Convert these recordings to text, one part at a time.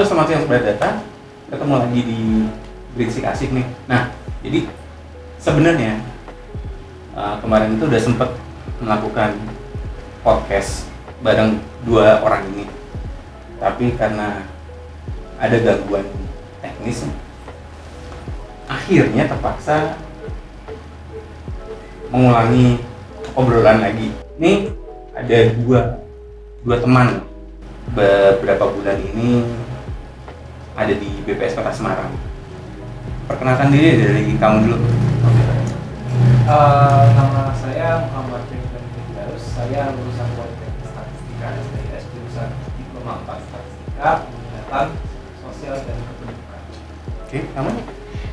Halo, selamat siang Sobat Data. Ketemu lagi di Berisik Asik nih. Nah, jadi sebenarnya kemarin itu udah sempet melakukan podcast bareng dua orang ini. Tapi karena ada gangguan teknis, akhirnya terpaksa mengulangi obrolan lagi. Nih ada dua teman beberapa bulan ini ada di BPS Kota Semarang. Perkenalkan diri dari kamu dulu. Nama saya Muhammad Rifan Firdaus. Saya lulusan Politeknik Statistika STIS jurusan Diploma 4 Statistika Penelitian Sosial dan Kependudukan. Oke, namanya?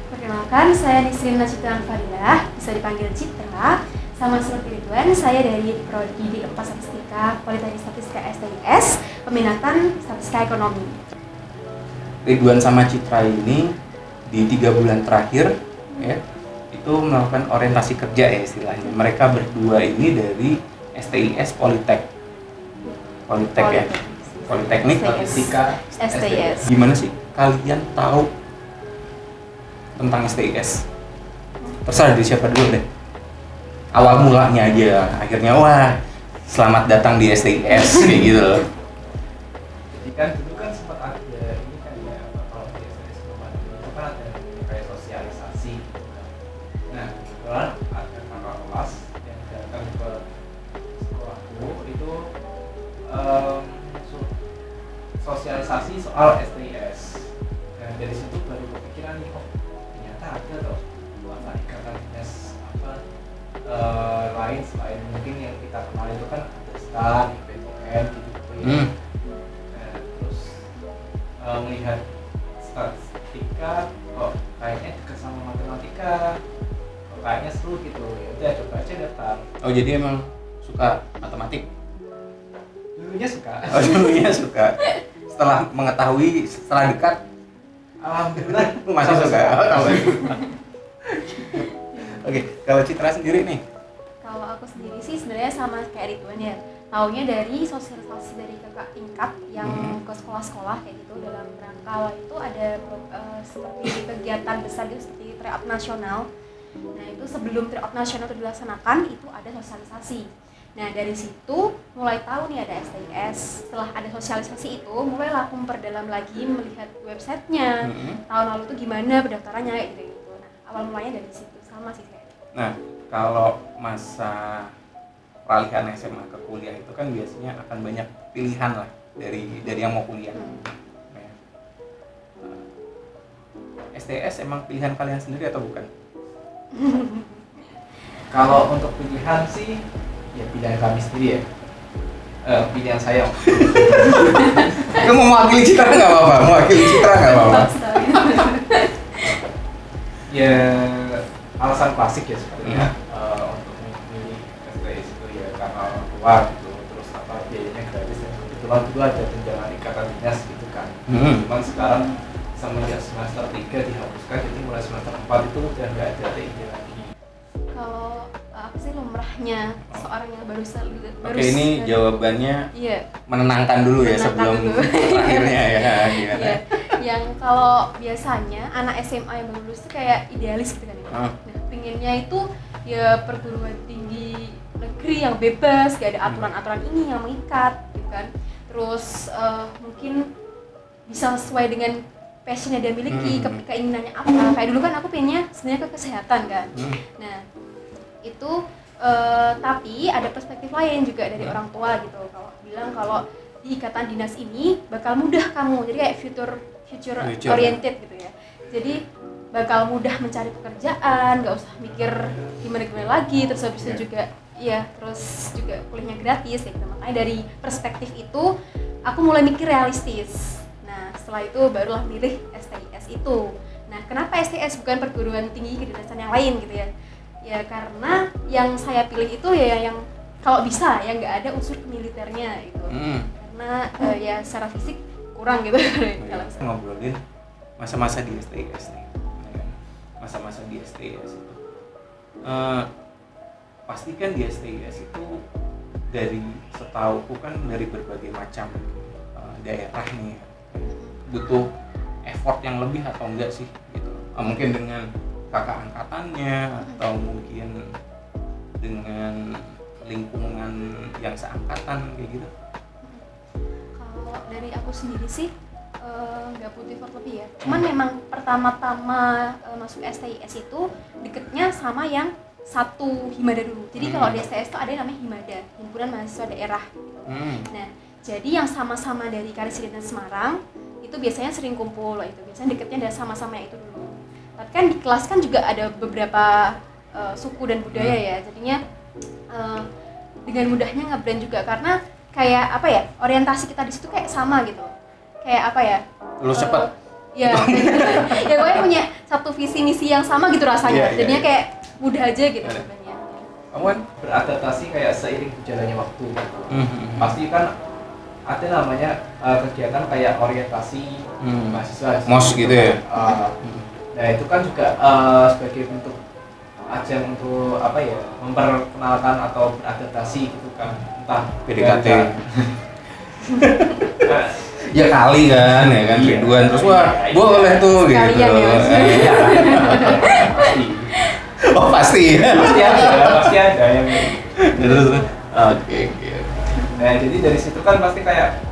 Perkenalkan, saya Nisrin Najibah Fadilah, bisa dipanggil Citra. Sama seperti Ridwan, saya dari Prodi D4 Statistika Politeknik Statistika STIS, peminatan Statistika Ekonomi. Ridwan sama Citra ini di 3 bulan terakhir ya, itu melakukan orientasi kerja ya istilahnya. Mereka berdua ini dari STIS Politek ya, Politeknik Statistika STIS. Gimana sih kalian tahu tentang STIS? Terserah dari siapa dulu deh. Awal mulanya aja, akhirnya wah selamat datang di STIS kayak gitu loh. Jadi kan dulu kan sempat ada ini kan ya, kalau di STIS kemarin itu kan ada kayak sosialisasi gitu kan. Nah, kebetulan ada kakak kelas yang datang ke sekolahku itu sosialisasi soal STIS. Dan dari situ baru kepikiran nih, oh ternyata ada toh ikatan dinas lain selain mungkin yang kita kenal itu kan ada STAN, IPTN gitu ya. Nah, terus melihat statistika kok kayaknya dekat sama matematika, kok kayaknya seru gitu, ya udah coba aja daftar. Oh jadi emang suka matematik? Dulunya suka. Oh dulunya suka. Setelah mengetahui, setelah dekat, Alhamdulillah masih suka. Oke, kalau Citra sendiri nih? Kalau aku sendiri sih sebenarnya sama kayak Ridwan ya. Taunya dari sosialisasi dari kakak tingkat yang ke sekolah-sekolah kayak gitu, dalam rangka itu ada seperti kegiatan besar gitu seperti tryout nasional. Nah itu sebelum tryout nasional itu dilaksanakan itu ada sosialisasi. Nah dari situ mulai tahu nih ada STIS. Setelah ada sosialisasi itu mulailah aku memperdalam lagi melihat websitenya. Tahun lalu tuh gimana pendaftarannya kayak gitu. Nah awal mulanya dari situ sama sih kayak. Nah, kalau masa peralihan SMA ke kuliah itu kan biasanya akan banyak pilihan lah dari yang mau kuliah. Nah, STIS emang pilihan kalian sendiri atau bukan? Kalau untuk pilihan sih ya pilihan kami sendiri ya. Pilihan saya. Lu mau mewakili Citra nggak apa-apa, mewakili Citra nggak apa-apa. Ya alasan klasik ya sebenarnya untuk memilih STIS itu ya karena orang tua gitu, terus biayanya gratis dan kebetulan dulu ada tunjangan ikatan dinas gitu kan. Cuman sekarang semenjak semester 3 dihapuskan, jadi mulai semester 4 itu udah nggak ada TID lagi. Kalau apa sih lumrahnya seorang yang baru Oke, ini jawabannya iya, menenangkan dulu ya menenangkan sebelum dulu. akhirnya ya gimana? Iya. Yang kalau biasanya anak SMA yang baru lulus itu kayak idealis gitu kan ya. Nah, pinginnya itu ya perguruan tinggi negeri yang bebas, gak ada aturan-aturan ini yang mengikat gitu kan. Terus mungkin bisa sesuai dengan passion yang dia miliki, keinginannya apa. Kayak dulu kan aku pengennya sebenarnya ke kesehatan kan. Nah, itu tapi ada perspektif lain juga dari orang tua gitu. Kalau bilang kalau di ikatan dinas ini bakal mudah kamu, jadi kayak future oriented gitu ya. Jadi bakal mudah mencari pekerjaan, nggak usah mikir gimana lagi, terus habis itu juga ya terus juga kuliahnya gratis ya gitu. Makanya dari perspektif itu aku mulai mikir realistis. Nah setelah itu barulah milih STIS itu. Nah kenapa STIS bukan perguruan tinggi kedinasan yang lain gitu ya? Ya karena yang saya pilih itu ya yang kalau bisa ya nggak ada unsur militernya gitu. Karena ya secara fisik kurang gitu. Ngobrolin masa-masa di STIS nih, masa-masa di STIS itu pasti kan di STIS itu dari setauku kan dari berbagai macam daerah nih. butuh effort yang lebih atau enggak sih gitu. Mungkin dengan kakak angkatannya atau mungkin dengan lingkungan yang seangkatan kayak gitu. Kalau dari aku sendiri sih nggak butuh effort lebih ya. Cuman memang pertama-tama masuk STIS itu deketnya sama yang satu Himada dulu. Jadi kalau di STIS itu ada yang namanya Himada, Himpunan Mahasiswa Daerah. Nah, jadi yang sama-sama dari Karisma dan Semarang itu biasanya sering kumpul itu. Biasanya deketnya ada sama-sama yang itu dulu. Tapi kan di kelas kan juga ada beberapa suku dan budaya ya. Jadinya dengan mudahnya nge-blend juga karena kayak apa ya? Orientasi kita di situ kayak sama gitu. Kayak apa ya? Lulus cepet. Ya, ya pokoknya punya satu visi misi yang sama gitu rasanya. Jadinya kayak mudah aja gitu sebenarnya. Kamu kan beradaptasi kayak seiring berjalannya waktu gitu. Pasti kan ada namanya kegiatan kayak orientasi mahasiswa. MOS gitu ya. Nah itu kan juga sebagai bentuk ajang untuk apa ya, memperkenalkan atau beradaptasi gitu kan, entah PDKT. Ya kali kan, ya kan, Ridwan terus wah boleh tuh gitu. Sekalian ya, Mas. Pasti. Oh pasti. Pasti ada yang. Terus oke. Nah jadi dari situ kan pasti kayak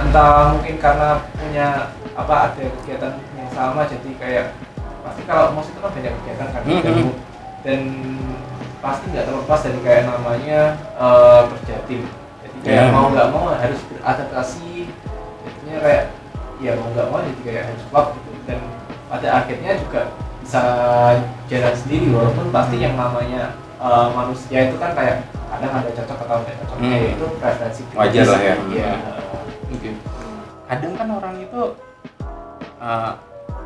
entah mungkin karena punya apa ada kegiatan yang sama, jadi kayak pasti kalau MOS itu kan banyak kegiatan kan dan pasti nggak terlepas dari kayak namanya kerja tim. Jadi kayak mau nggak mau harus beradaptasi. Jadinya kayak ya mau nggak mau jadi kayak harus klop gitu, dan pada akhirnya juga bisa jalan sendiri walaupun pasti yang namanya manusia itu kan kayak kadang ada cocok atau nggak cocoknya, itu preferensi wajar lah ya. Iya. Mungkin kadang kan orang itu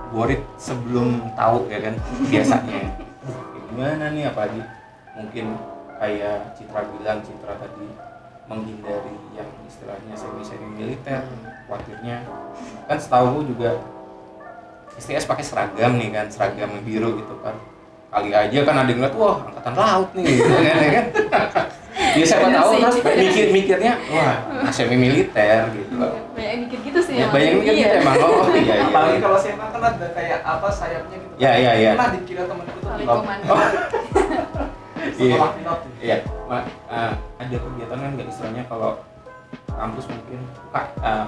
worried sebelum tahu ya kan biasanya. Gimana nih, apalagi mungkin kayak Citra tadi menghindari yang istilahnya semi militer, khawatirnya kan setahu juga STS pakai seragam nih kan, seragam biru gitu kan, kali aja kan ada yang ngeliat wah angkatan laut nih gitu kan ya kan. Ya siapa tahu terus mikirnya wah semi militer gitu. Banyak mikir gitu sih ya. Banyak mikir gitu emang. Iya. Apalagi kalau SMA kan ada kayak apa sayapnya gitu. Iya. Pernah dikira temanku tuh Paling pilot. komando. Sekolah pilot. Iya. Ada kegiatan kan nggak istilahnya kalau kampus mungkin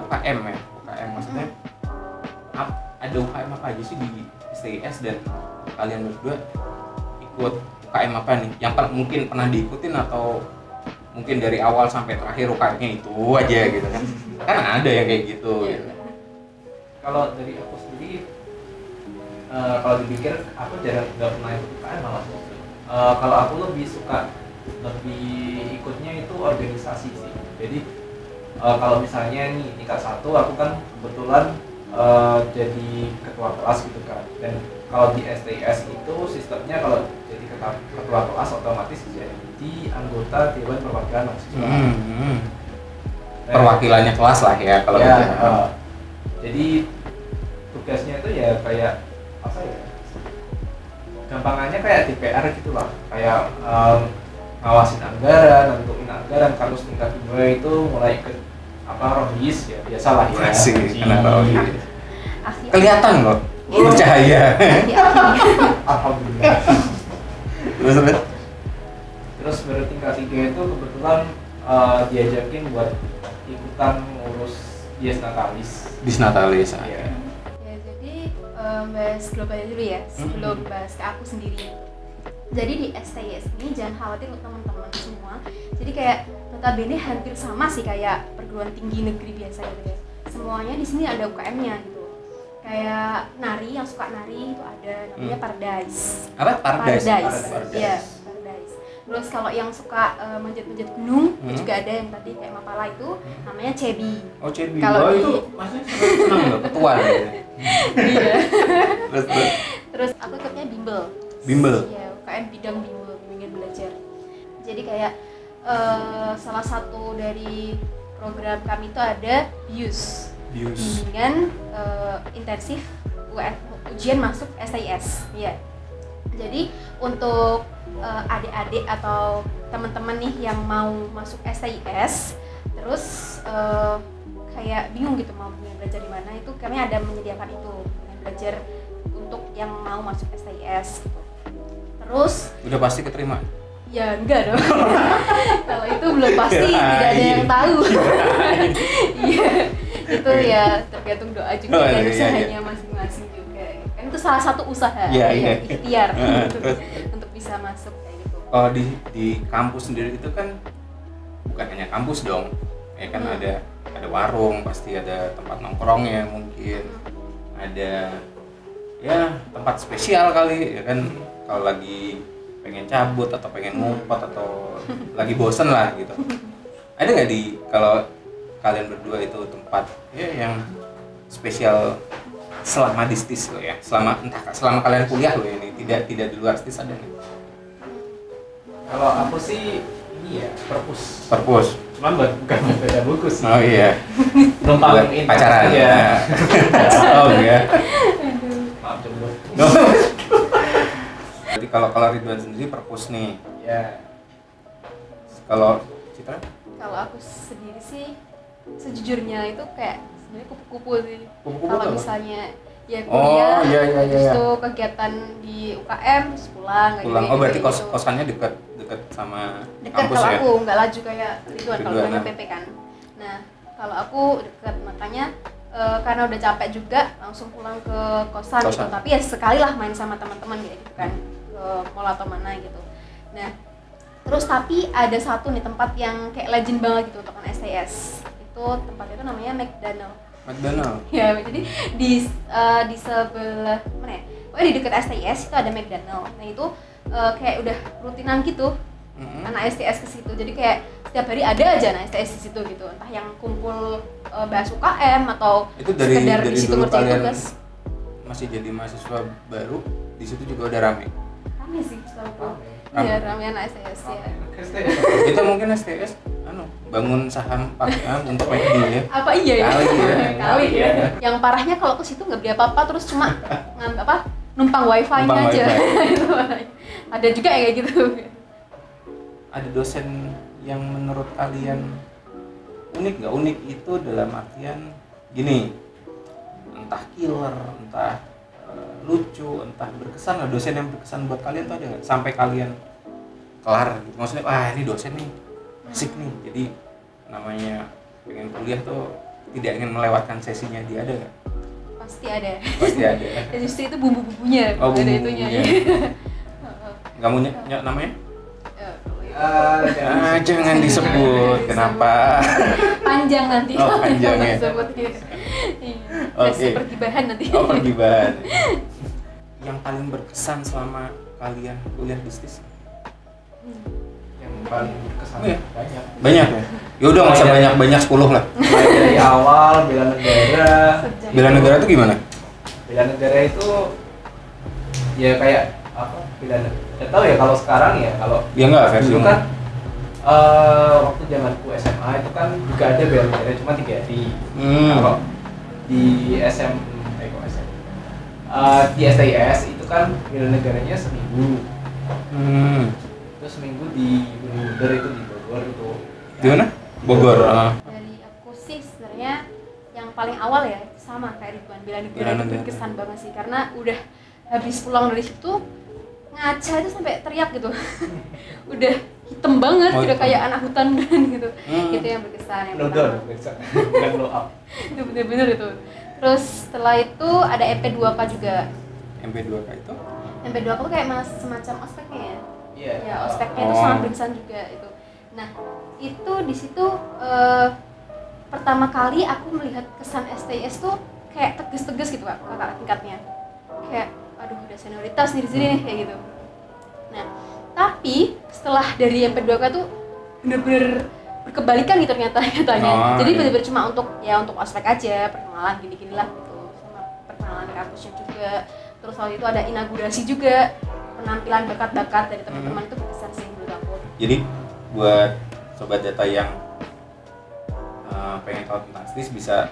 UKM ya. UKM maksudnya ada UKM apa aja sih di STIS dan kalian berdua ikut UKM apa nih? Yang mungkin pernah diikutin atau mungkin dari awal sampai terakhir UKM-nya itu aja gitu kan? Kan ada yang kayak gitu. Gitu. Kalau dari aku sendiri, kalau dipikir aku jarang nggak pernah ikut UKM malah. Kalau aku lebih ikutnya itu organisasi sih. Jadi kalau misalnya nih tingkat 1 aku kan kebetulan jadi ketua kelas gitu kan, dan kalau di STIS itu sistemnya kalau jadi ketua kelas otomatis jadi anggota Dewan Perwakilan Mahasiswa. Perwakilannya kelas lah ya kalau ya, gitu. Jadi tugasnya itu ya kayak apa ya, gampangannya kayak DPR gitu lah, kayak ngawasin anggaran, nentuin anggaran. Kalau tingkat 2 itu mulai ke rohis ya biasalah ya. Masih kena rohis. Kelihatan loh, bercahaya. Alhamdulillah. Terus baru tingkat 3 itu kebetulan diajakin buat ikutan ngurus Disnatalis. Ya jadi bahas globalnya dulu ya, sebelum bahas ke aku sendiri. Jadi di STIS ini jangan khawatir untuk teman-teman semua. Jadi kayak notabene hampir sama sih kayak perguruan tinggi negeri biasa gitu ya. Semuanya di sini ada UKM-nya gitu. Kayak nari, yang suka nari itu ada namanya Paradise. Apa? Paradise. Iya, Paradise. Terus kalau yang suka manjat-manjat gunung itu juga ada yang tadi kayak Mapala itu namanya Cebi. Oh, Cebi. Kalau itu maksudnya senang loh, ketua gitu. Iya. Terus. Terus aku ikutnya Bimbel. Iya, UKM bidang bimbingan belajar. Jadi kayak salah satu dari program kami itu ada BIUS. Bimbingan intensif ujian masuk STIS. Iya. Jadi untuk adik-adik atau teman-teman nih yang mau masuk STIS, terus kayak bingung gitu mau belajar di mana, itu kami ada menyediakan itu belajar untuk yang mau masuk STIS gitu. Terus udah pasti keterima? Ya enggak dong. Kalau itu belum pasti, tidak ada yang tahu. Iya, itu ya tergantung doa juga dan usahanya masing-masing juga. Kan itu salah satu usaha, ikhtiar untuk bisa masuk kayak gitu. Oh, di kampus sendiri itu kan bukan hanya kampus dong, ya kan ada warung, pasti ada tempat nongkrongnya, mungkin ada ya tempat spesial kali ya kan, kalau lagi pengen cabut atau pengen ngumpet atau lagi bosen lah gitu. Ada nggak kalau kalian berdua itu tempat ya yang spesial selama di STIS lo ya, selama kalian kuliah lo ini, tidak di luar STIS ada nggak? Kalau aku sih ini ya perpus. Cuman bukan baca buku sih. Oh iya. Numpang pacaran ya. Oh iya. Maaf jomblo. Jadi kalau Ridwan sendiri perpus nih. Ya. Kalau Citra? Kalau aku sendiri sih sejujurnya itu kayak sebenarnya kupu-kupu sih. Kupu-kupu kalau apa? misalnya ya kuliah, iya. itu kegiatan di UKM terus pulang. Oh berarti kosannya dekat sama dekat kampus kalau ya? aku nggak laju kayak Ridwan kalau Ridwan PP kan. Nah kalau aku dekat, makanya karena udah capek juga langsung pulang ke kosan. Gitu. Tapi ya sekali lah main sama teman-teman gitu kan, ke mall atau mana gitu. Nah terus tapi ada satu nih tempat yang kayak legend banget gitu untuk anak STS. Itu tempatnya itu namanya McDonald. Ya, jadi di sebelah mana ya? Pokoknya di dekat STS itu ada McDonald. Nah itu kayak udah rutinan gitu. Anak STS ke situ. Jadi kayak setiap hari ada aja anak STS di situ gitu. Entah yang kumpul bahas UKM atau itu sekedar di situ ngerjain tugas. Masih jadi mahasiswa baru, di situ juga udah rame. Rame sih setahu. Iya, rame anak STS ya. Itu mungkin STS bangun saham pakai untuk McD ya. Apa iya ya? Kali ya. Yang parahnya kalau ke situ nggak beli apa-apa, terus cuma numpang wifi-nya aja. Ada juga yang kayak gitu. Ada dosen yang menurut kalian unik nggak? Unik itu dalam artian gini, entah killer, entah lucu, entah berkesan lah. Dosen yang berkesan buat kalian tuh ada nggak? Sampai kalian kelar gitu. Maksudnya, wah ini dosen nih asik nih, jadi namanya pengen kuliah tuh tidak ingin melewatkan sesinya dia, ada nggak? Pasti ada. Ya justru itu bumbu-bumbunya, ada itunya. Nggak mau nyok namanya? Jangan disebut. Kenapa? Panjang nanti. Oh, panjang ya. Disebut gitu. Oke. Pergibahan nanti. Oh, pergibahan. Yang paling berkesan selama kalian kuliah di STIS? Yang paling berkesan banyak ya? Yaudah nggak usah banyak 10 lah. Mulai dari awal bela negara. Bela negara itu gimana? Bela negara itu ya kayak apa? Nggak tahu ya kalau sekarang ya, kalau ya nggak versi dulu kan waktu zamanku SMA itu kan juga ada bela negara cuma 3 hari. Kalau di di STIS itu kan bela negaranya seminggu. Terus seminggu di Bogor, itu di Bogor itu. Di mana? Bogor. Dari aku sih sebenarnya yang paling awal ya sama kayak Ridwan, bela negara itu berkesan banget sih karena udah habis pulang dari situ ngaca itu sampai teriak gitu. Udah hitam banget, udah kayak anak hutan gitu. Itu yang berkesan yang pertama. Bukan blow up. Itu bener-bener itu. Terus setelah itu ada MP2K juga. MP2K itu? MP2K itu kayak semacam ospeknya ya. Iya. Ya, ospeknya itu sangat berkesan juga itu. Nah, itu di situ pertama kali aku melihat kesan STIS tuh kayak tegas-tegas gitu Kak, kakak tingkatnya. Kayak aduh udah senioritas nih di sini nih kayak gitu. Nah, tapi setelah dari MP2K tuh bener-bener berkebalikan gitu ternyata katanya. Jadi bener-bener cuma untuk ospek aja, perkenalan gini-gini lah gitu. Sama perkenalan kampusnya juga. Terus waktu itu ada inaugurasi juga, penampilan bakat-bakat dari teman-teman itu berkesan sih menurut aku. Jadi buat sobat data yang pengen tahu tentang STIS bisa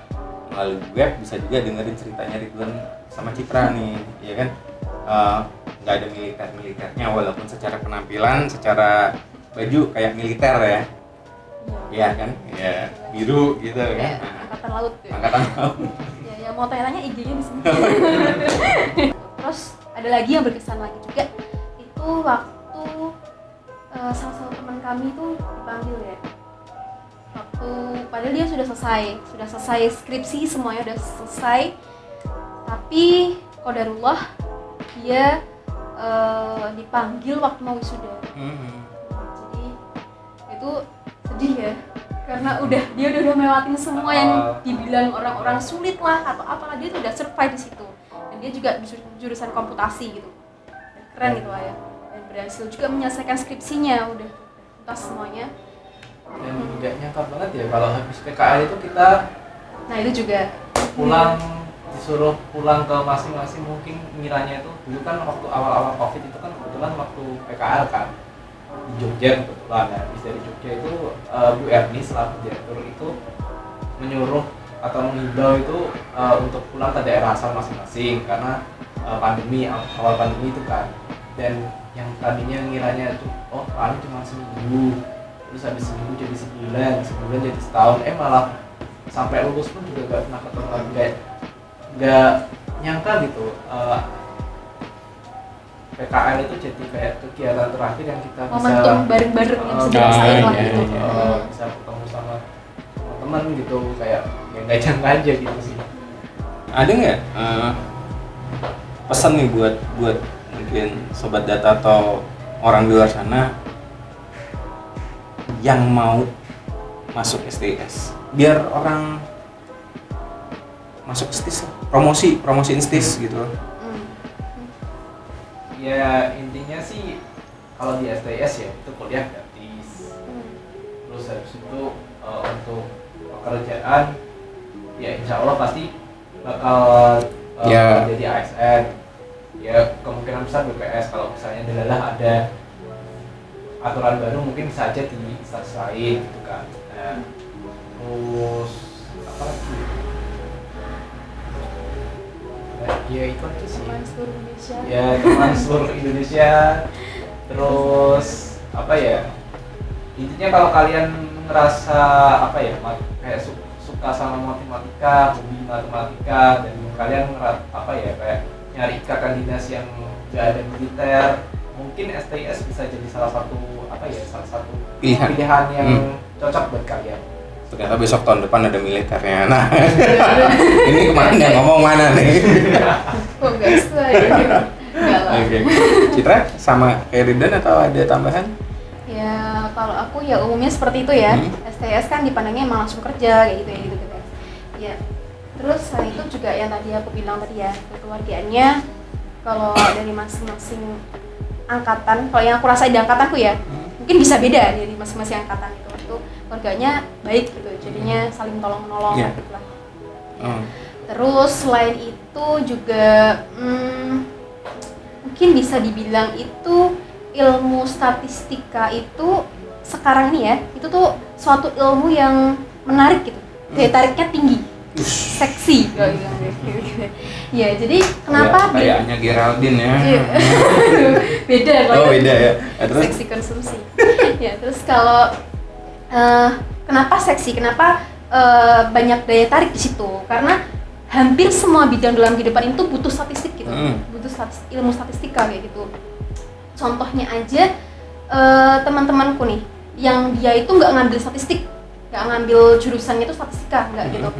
melalui web, bisa juga dengerin ceritanya Ridwan sama Citra nih, ya kan? Nggak ada militernya walaupun secara penampilan, secara baju kayak militer ya. Iya kan? Ya biru gitu kan. angkatan laut ya. Angkatan laut. Ya mau tanya-tanya IG-nya di sini. Terus ada lagi yang berkesan lagi juga, itu waktu salah satu teman kami itu dipanggil ya. Waktu padahal dia sudah selesai skripsi, semuanya udah selesai, tapi qadarullah dia dipanggil waktu mau wisuda. Jadi itu sedih ya, karena dia udah melewatin semua yang dibilang orang-orang sulit lah atau apalah, dia tuh udah survive di situ. Dan dia juga jurusan komputasi gitu, keren gitu lah ya, dan berhasil juga menyelesaikan skripsinya, udah tuntas semuanya. Dan nggak nyangka banget ya kalau habis PKL itu kita itu juga disuruh pulang ke masing-masing. Mungkin ngiranya itu dulu kan waktu awal-awal COVID itu kan kebetulan waktu PKL kan di Jogja kebetulan. Nah, habis dari Jogja itu Bu Erni selaku direktur itu menyuruh atau menghimbau itu untuk pulang ke daerah asal masing-masing karena awal pandemi itu kan. Dan yang tadinya ngiranya itu paling cuma seminggu, terus habis seminggu jadi sebulan jadi setahun, malah sampai lulus pun juga gak pernah ketemu lagi. Gak nyangka gitu PKL itu jadi kayak kegiatan terakhir yang kita momentum bareng-bareng yang bisa dirasain lah gitu. Bisa ketemu sama teman gitu, kayak yang gak nyangka aja gitu sih. Ada nggak pesan nih buat mungkin sobat data atau orang di luar sana yang mau masuk STS, biar orang masuk STIS lah, promosi STIS gitu loh. Ya intinya sih kalau di STS ya itu kuliah gratis. Terus habis itu untuk pekerjaan ya insya Allah pasti bakal jadi ASN. Ya kemungkinan besar BPS kalau misalnya delalah ada aturan baru mungkin bisa aja di instansi lain gitu kan. Nah, terus apa lagi? Ya itu aja sih. Teman seluruh Indonesia. Ya teman seluruh Indonesia. Terus apa ya? Intinya kalau kalian ngerasa kayak suka sama matematika, hobi matematika, dan kalian kayak nyari ikatan dinas yang gak ada militer, mungkin STS bisa jadi salah satu pilihan yang cocok buat kalian. Ternyata besok tahun depan ada militernya. Nah, ini kemarin yang ngomong mana nih? Kok gak sesuai? Enggak lah. Oke. Citra sama kayak Ridwan atau ada tambahan? Ya kalau aku ya umumnya seperti itu ya. STS kan dipandangnya emang langsung kerja kayak gitu ya. Ya. Terus selain itu juga yang tadi aku bilang tadi ya, kekeluargaannya kalau dari masing-masing angkatan, kalau yang aku rasain di angkatanku ya, mungkin bisa beda dari masing-masing angkatan itu keluarganya baik gitu, jadinya saling tolong-menolong gitu lah. Terus selain itu juga mungkin bisa dibilang itu ilmu statistika itu sekarang ini ya, itu tuh suatu ilmu yang menarik gitu, daya tariknya tinggi, seksi gitu. Ya jadi kenapa kayaknya Geraldine ya. Beda kalau beda ya. Terus seksi konsumsi. Ya terus kalau kenapa seksi, kenapa banyak daya tarik di situ, karena hampir semua bidang dalam kehidupan itu butuh statistik gitu, butuh ilmu statistika kayak gitu. Contohnya aja teman-temanku nih, yang dia itu nggak ngambil statistik, nggak ngambil jurusannya itu statistika, nggak gitu.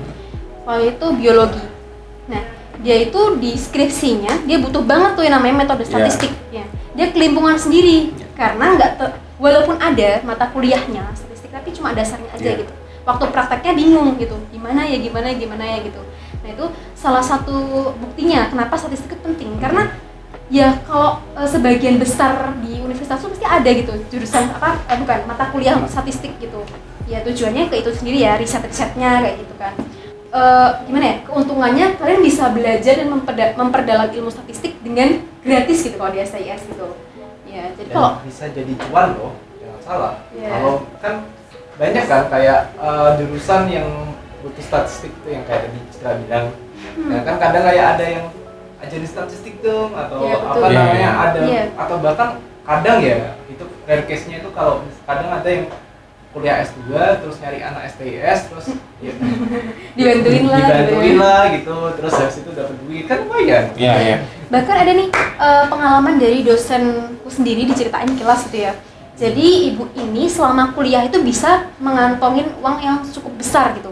Kalau itu biologi. Nah, dia itu di skripsinya dia butuh banget tuh yang namanya metode statistik. Ya. Dia kelimpungan sendiri karena walaupun ada mata kuliahnya statistik, tapi cuma dasarnya aja gitu. Waktu prakteknya bingung gitu, gimana ya gitu. Nah itu salah satu buktinya kenapa statistik itu penting, karena ya kalau sebagian besar di universitas itu pasti ada gitu jurusan mata kuliah statistik gitu. Ya tujuannya ke itu sendiri ya, risetnya kayak gitu kan. Gimana ya, keuntungannya kalian bisa belajar dan memperdalam ilmu statistik dengan gratis gitu kalau di STIS gitu. Ya, jadi kalau bisa jadi cuan loh, jangan salah. Kalau kan banyak kan kayak jurusan yang butuh statistik tuh yang kayak tadi Citra bilang. Nah kan kadang kayak ada yang ajarin statistik dong atau ada atau bahkan kadang ya itu rare case-nya itu kalau kadang ada yang kuliah S2 terus nyari anak STIS terus ya, dibantuin lah gitu, terus habis itu dapat duit kan lumayan. Iya. Bahkan ada nih pengalaman dari dosenku sendiri diceritain di kelas gitu ya. Jadi ibu ini selama kuliah itu bisa mengantongin uang yang cukup besar gitu.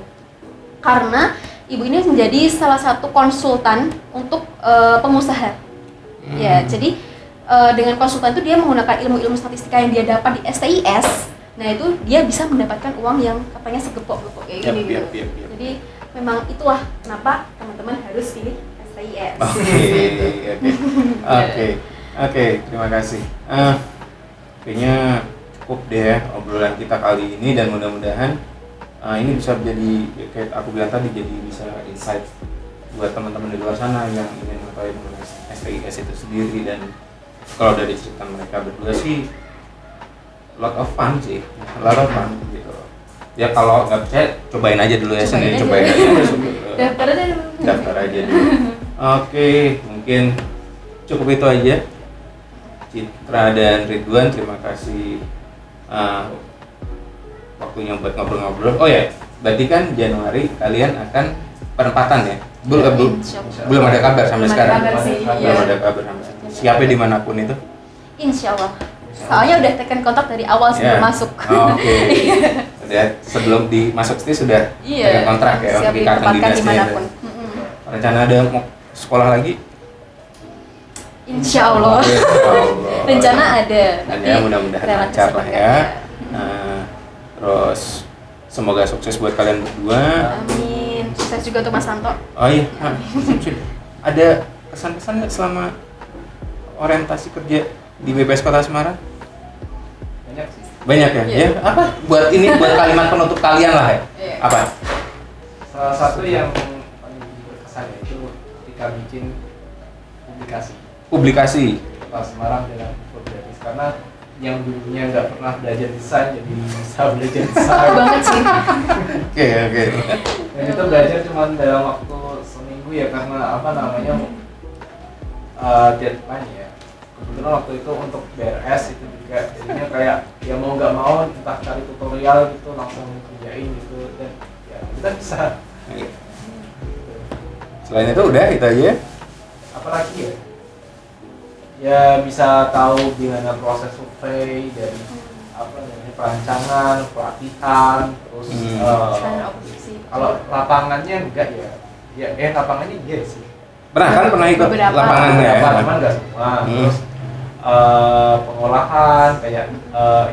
Karena ibu ini menjadi salah satu konsultan untuk pengusaha. Ya, jadi dengan konsultan itu dia menggunakan ilmu-ilmu statistika yang dia dapat di STIS. Nah itu dia bisa mendapatkan uang yang katanya segepok-gepok kayak gini gitu. Jadi memang itulah kenapa teman-teman harus pilih STIS. Oke, terima kasih. Kayaknya cukup deh ya obrolan kita kali ini, dan mudah-mudahan ini bisa menjadi kayak aku bilang tadi, jadi bisa insight buat teman-teman di luar sana yang ingin mengetahui mengenai STIS itu sendiri. Dan kalau dari cerita mereka berdua sih lot of fun gitu. Ya kalau nggak percaya cobain aja dulu ya, cobain aja. Daftar aja dulu. Oke, mungkin cukup itu aja. Citra dan Ridwan, terima kasih waktunya buat ngobrol-ngobrol. Oh ya, berarti kan Januari kalian akan penempatan ya? Belum ada kabar sampai sekarang. Belum ada kabar sampai sekarang. Siapnya dimanapun itu? Insya Allah. Soalnya udah tekan kontak dari awal sebelum masuk. Oke. Udah sebelum dimasuk sih sudah tekan kontrak ya untuk ikatan dinasnya. Rencana ada mau sekolah lagi? Insya Allah. Rencana ada. Ya, mudah-mudahan lancar lah ya. Terus semoga sukses buat kalian berdua. Amin. Sukses juga untuk Mas Santo. Oh iya. Ada kesan-kesan nggak selama orientasi kerja di BPS Kota Semarang? Banyak ya? Ya, apa? Buat kalimat penutup kalian lah ya? Apa? Salah satu yang paling berkesan yaitu ketika bikin publikasi Kota Semarang dengan infografis, karena yang dulunya nggak pernah belajar desain jadi bisa belajar desain. Banget sih. Oke. Dan itu belajar cuma dalam waktu seminggu ya, karena deadline ya. Kebetulan waktu itu untuk BRS itu juga jadinya kayak ya mau nggak mau entah cari tutorial gitu langsung kerjain gitu, dan ya kita bisa. Selain itu udah itu aja. Apalagi ya? Ya bisa tahu gimana proses survei dari perancangan, pelatihan, terus kalau lapangannya enggak ya lapangannya iya sih. Pernah ikut lapangan ya? Lapangan nggak semua. Terus pengolahan kayak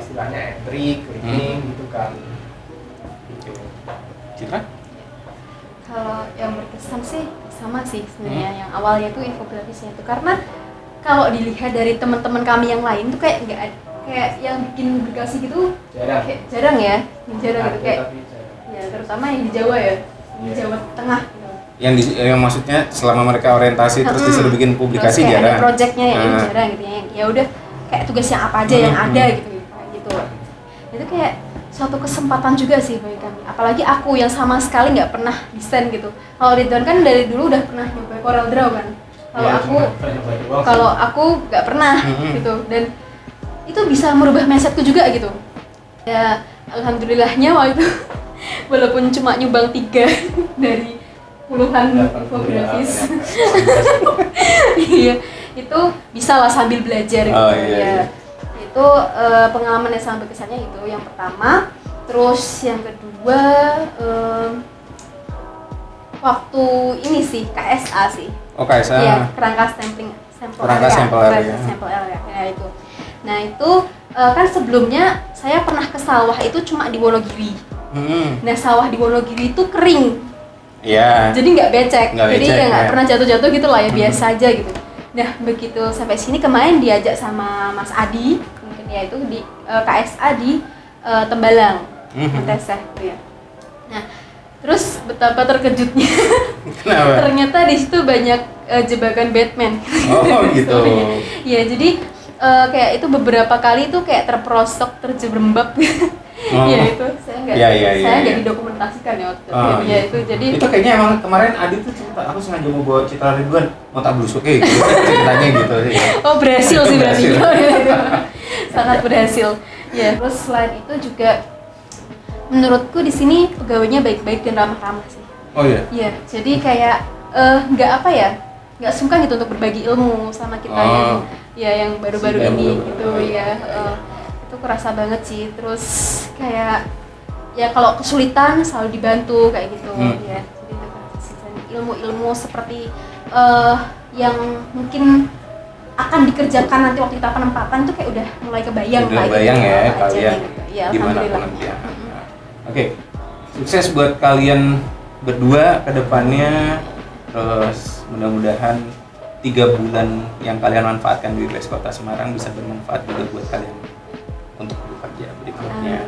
istilahnya entry, cleaning gitu kan. Gitu. Citra? Kalau yang berkesan sih sama sih sebenarnya yang awalnya tuh infografisnya itu, karena kalau dilihat dari teman-teman kami yang lain tuh kayak nggak ada, kayak yang bikin publikasi gitu jarang ya, gitu kayak ya terutama yang di Jawa ya, di Jawa Tengah gitu. Yang maksudnya selama mereka orientasi terus disuruh bikin publikasi jarang. Ada projectnya yang ini jarang gitu ya udah kayak tugasnya apa aja yang ada gitu. Itu kayak suatu kesempatan juga sih bagi kami, apalagi aku yang sama sekali nggak pernah desain gitu. Kalau Ridwan kan dari dulu udah pernah nyoba Corel Draw kan. Kalau aku nggak pernah gitu, dan itu bisa merubah mindsetku juga gitu. Ya alhamdulillahnya waktu itu walaupun cuma nyumbang 3 dari puluhan infografis, iya itu bisa lah sambil belajar gitu. Ya itu pengalaman yang sangat berkesannya itu yang pertama. Terus yang kedua waktu ini sih KSA sih. Oh KSA. Iya, kerangka sampel area. Ya itu. Nah itu kan sebelumnya saya pernah ke sawah itu cuma di Wonogiri. Nah sawah di Wonogiri itu kering. Iya. Jadi nggak becek. Jadi ya nggak pernah jatuh-jatuh gitu lah ya, biasa aja gitu. Nah begitu sampai sini kemarin diajak sama Mas Adi, mungkin ya itu di KSA di Tembalang, Menteseh gitu ya. Nah terus betapa terkejutnya. Kenapa? Ternyata di situ banyak jebakan Batman. Oh gitu. Ya jadi kayak itu beberapa kali itu kayak terperosok, terjerembab. Ya itu saya nggak didokumentasikan ya waktu itu. Ya itu jadi. Itu kayaknya emang kemarin Adi tuh cerita, aku sengaja mau bawa Citra Ridwan mau tak blusuk gitu. Ceritanya gitu. Oh berhasil sih berarti. Sangat berhasil. Ya terus selain itu juga menurutku di sini pegawainya baik-baik dan ramah-ramah sih. Oh iya. Iya, jadi kayak nggak apa ya, nggak sungkan gitu untuk berbagi ilmu sama kita yang baru-baru Si ini baru-baru. gitu Oh, iya, ya. iya. Itu kerasa banget sih. Terus kayak ya kalau kesulitan selalu dibantu kayak gitu ya. Jadi itu kerasa sih. Dan ilmu-ilmu seperti yang mungkin akan dikerjakan nanti waktu kita penempatan itu kayak udah mulai kebayang Udah lah kebayang gitu, ya apa aja kalian gitu. Ya, gimana pun alhamdulillah. nanti ya. Oke, sukses buat kalian berdua ke depannya. Terus mudah-mudahan 3 bulan yang kalian manfaatkan di Les Kota Semarang bisa bermanfaat juga buat kalian untuk bekerja berikutnya.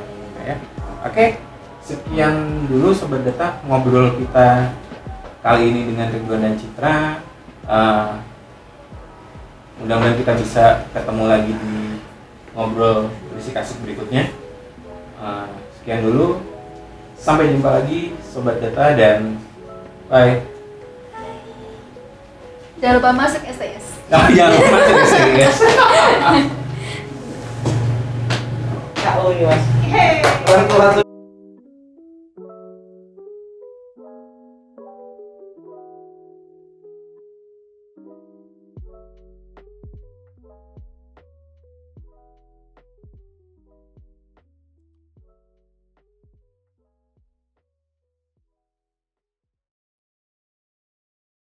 Ya. Oke, sekian dulu Sobat Data ngobrol kita kali ini dengan Ridwan dan Citra. Mudah-mudahan kita bisa ketemu lagi di ngobrol berisik asik berikutnya. Sekian dulu, sampai jumpa lagi Sobat Data dan bye. Jangan lupa masuk STS. Jangan lupa serius. Kalau ya mas. Hehehe.